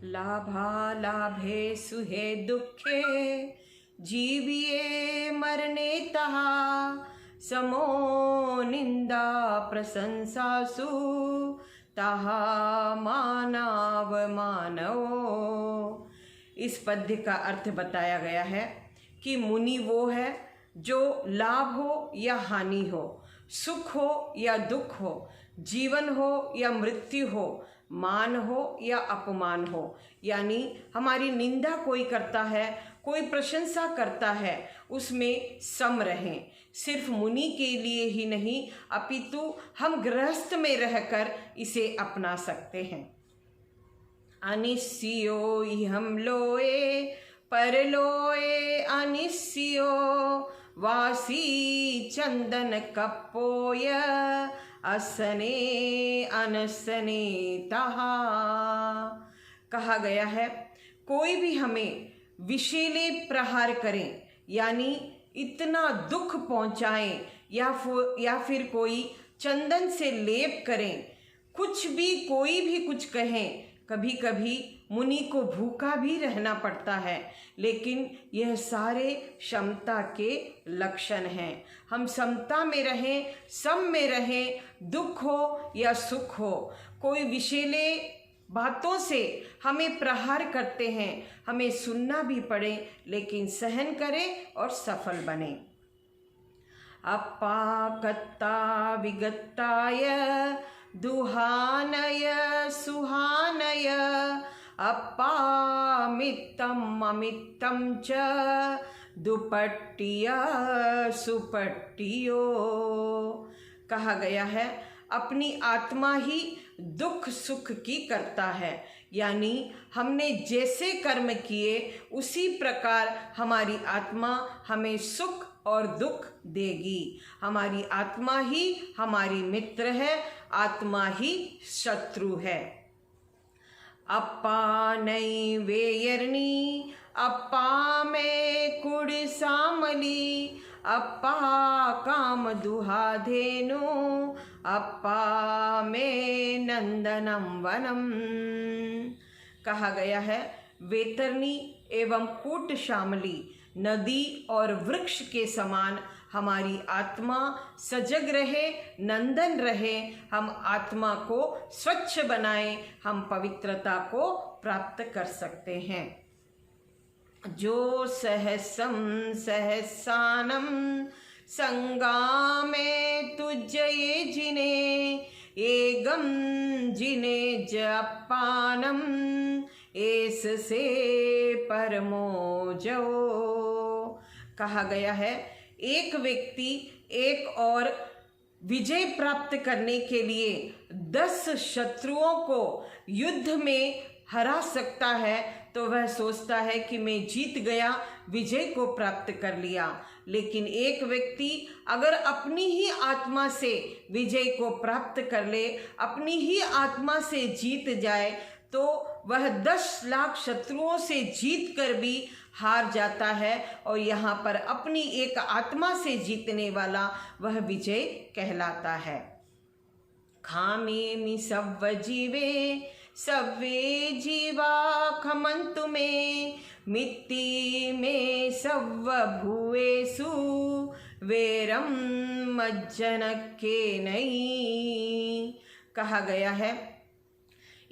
लाभालाभे सुहे दुःखे जीविये मरणे तहा समो निंदा प्रशंसासु तहा मानव। इस पद्य का अर्थ बताया गया है कि मुनि वो है जो लाभ हो या हानि हो, सुख हो या दुख हो, जीवन हो या मृत्यु हो, मान हो या अपमान हो, यानी हमारी निंदा कोई करता है, कोई प्रशंसा करता है, उसमें सम रहें। सिर्फ मुनि के लिए ही नहीं अपितु हम गृहस्थ में रहकर इसे अपना सकते हैं। अनिस्यो इहम लोए परलोए अनिस्यो वासी चंदन कपोय असने अनसने तहा। कहा गया है कोई भी हमें विषैले प्रहार करें यानी इतना दुख पहुंचाएं या फिर कोई चंदन से लेप करें, कुछ भी कोई भी कुछ कहें, कभी कभी मुनि को भूखा भी रहना पड़ता है, लेकिन यह सारे समता के लक्षण हैं। हम समता में रहें, सम में रहें, दुख हो या सुख हो। कोई विषैले बातों से हमें प्रहार करते हैं, हमें सुनना भी पड़े, लेकिन सहन करें और सफल बने। अपाकत्ता विगत्ताय दुहानय सुहानय अपामित्तम अमित्तम च दुपट्टिय सुपट्टियो। कहा गया है अपनी आत्मा ही दुख सुख की करता है, यानी हमने जैसे कर्म किए उसी प्रकार हमारी आत्मा हमें सुख और दुख देगी। हमारी आत्मा ही हमारी मित्र है, आत्मा ही शत्रु है। अप्पा नई वेयरनी अप्पा में कुड़ सामली अप्पा काम दुहा धेनु अप्पा में नंदनम वनम। कहा गया है वेतरनी एवं कूट श्यामली नदी और वृक्ष के समान हमारी आत्मा सजग रहे, नंदन रहे, हम आत्मा को स्वच्छ बनाएं, हम पवित्रता को प्राप्त कर सकते हैं। जो सहसम सहसानम संगामे तुझये जिने एगम जिने जपानम एस से परमो जो। कहा गया है एक व्यक्ति एक और विजय प्राप्त करने के लिए 10 शत्रुओं को युद्ध में हरा सकता है तो वह सोचता है कि मैं जीत गया, विजय को प्राप्त कर लिया। लेकिन एक व्यक्ति अगर अपनी ही आत्मा से विजय को प्राप्त कर ले, अपनी ही आत्मा से जीत जाए, तो वह 10 लाख शत्रुओं से जीत कर भी हार जाता है और यहाँ पर अपनी एक आत्मा से जीतने वाला वह विजय कहलाता है। खामे मि सव्व जीवे सव्वे जीवा खमंतु में मित्ति में सव्व भुवेसु वेरम मज्जन के नई। कहा गया है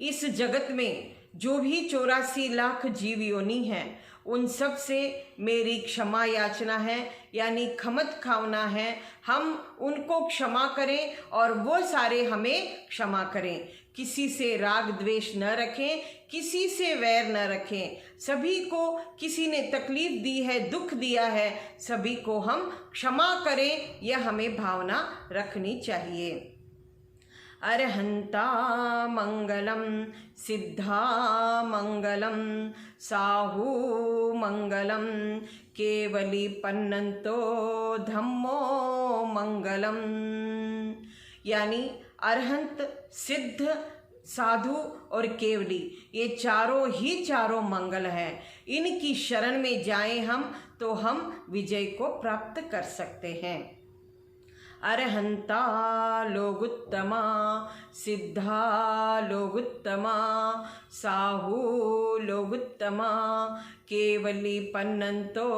इस जगत में जो भी 84 लाख जीव योनि हैं उन सब से मेरी क्षमा याचना है, यानी खमत खावना है। हम उनको क्षमा करें और वो सारे हमें क्षमा करें। किसी से राग द्वेष न रखें, किसी से वैर न रखें। सभी को किसी ने तकलीफ दी है, दुख दिया है, सभी को हम क्षमा करें, यह हमें भावना रखनी चाहिए। अरहंता मंगलम सिद्धा मंगलम साहू मंगलम केवली पन्नंतो धम्मो मंगलम। यानी अरहंत, सिद्ध, साधु और केवली ये चारों मंगल हैं। इनकी शरण में जाएं हम तो हम विजय को प्राप्त कर सकते हैं। अरहंता लोगुत्तमा, सिद्धा लोगुत्तमा, साहू लोगुत्तमा, केवली पन्नंतो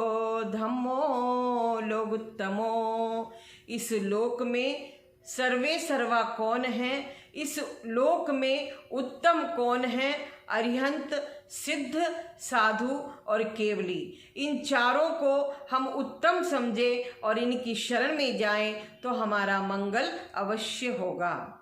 धम्मो लोगुत्तमो। इस लोक में सर्वे सर्वा कौन है? इस लोक में उत्तम कौन है? अरिहंत, सिद्ध, साधु और केवली। इन चारों को हम उत्तम समझे और इनकी शरण में जाएं तो हमारा मंगल अवश्य होगा।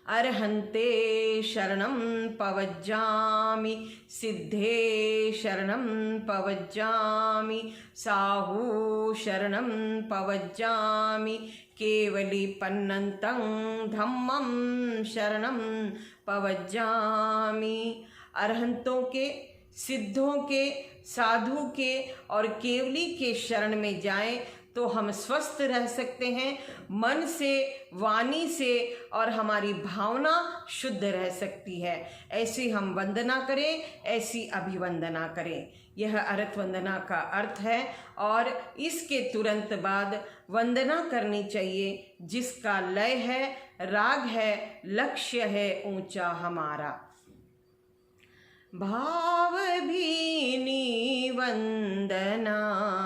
अरहंते शरणं पवज्जामि, सिद्धे शरणं पवज्जामि, साहू शरणं पवज्जामि, केवली पन्नंतं धम्मं शरणं पवज्जामि। अरहंतों के, सिद्धों के, साधु के और केवली के शरण में जाएं तो हम स्वस्थ रह सकते हैं, मन से, वाणी से, और हमारी भावना शुद्ध रह सकती है। ऐसी हम वंदना करें, ऐसी अभिवंदना करें। यह अर्थ वंदना का अर्थ है। और इसके तुरंत बाद वंदना करनी चाहिए जिसका लय है, राग है, लक्ष्य है ऊंचा हमारा। भाव भीनी वंदना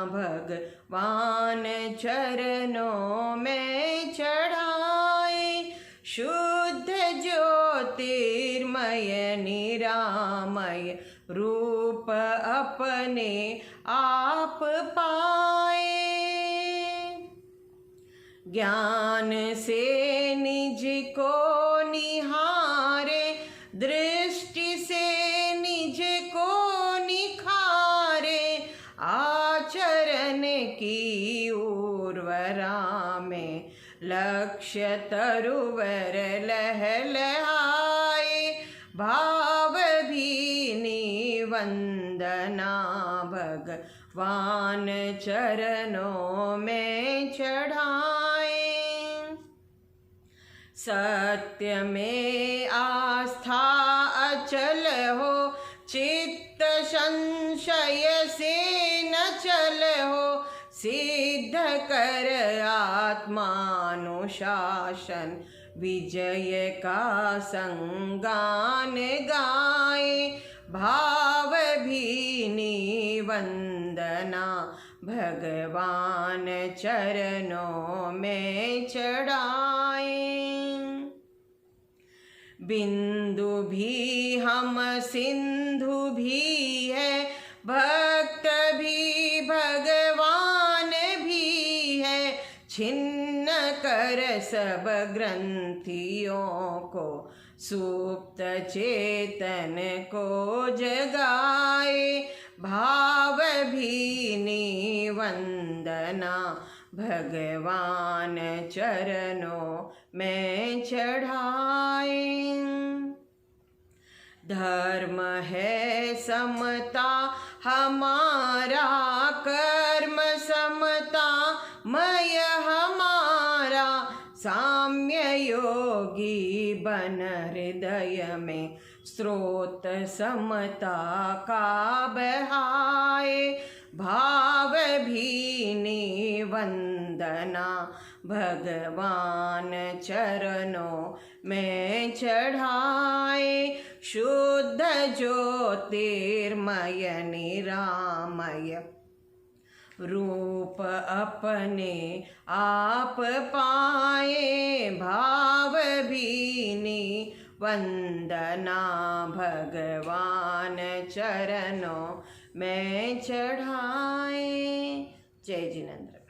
भगवान चरणों में चढ़ाए, शुद्ध ज्योतिर्मय निरामय रूप अपने आप पाए। ज्ञान से निज को निहारे, दृष्टि से निज को निखारे, आचरण की उर्वरा में लक्ष्य तरुवर लहलहाए। भाव भीनी वंदना भगवान चरणों में चढ़ाए। सत्य में आस्था अचल हो, चित्त संशय से न चल हो, सिद्ध कर आत्मानुशासन, विजय का संगान गाए। भाव भीनी वंदना भगवान चरणों में चढ़ाए। बिंदु भी हम सिंधु भी है, भक्त भी भगवान भी है, छिन्न कर सब ग्रंथियों को, सुप्त चेतन को जगाए। भाव भीनी वंदना भगवान चरणों में चढ़ाए। धर्म है समता हमारा, कर्म समता मय हमारा, साम्य योगी बन हृदय में, स्रोत समता का बहाए। भाव भीनी वंदना भगवान चरणों में चढ़ाए। शुद्ध ज्योतिर्मय निरामय रूप अपने आप पाए। भाव भीनी वंदना भगवान चरणों में चढ़ाए। जय जिनेंद्र।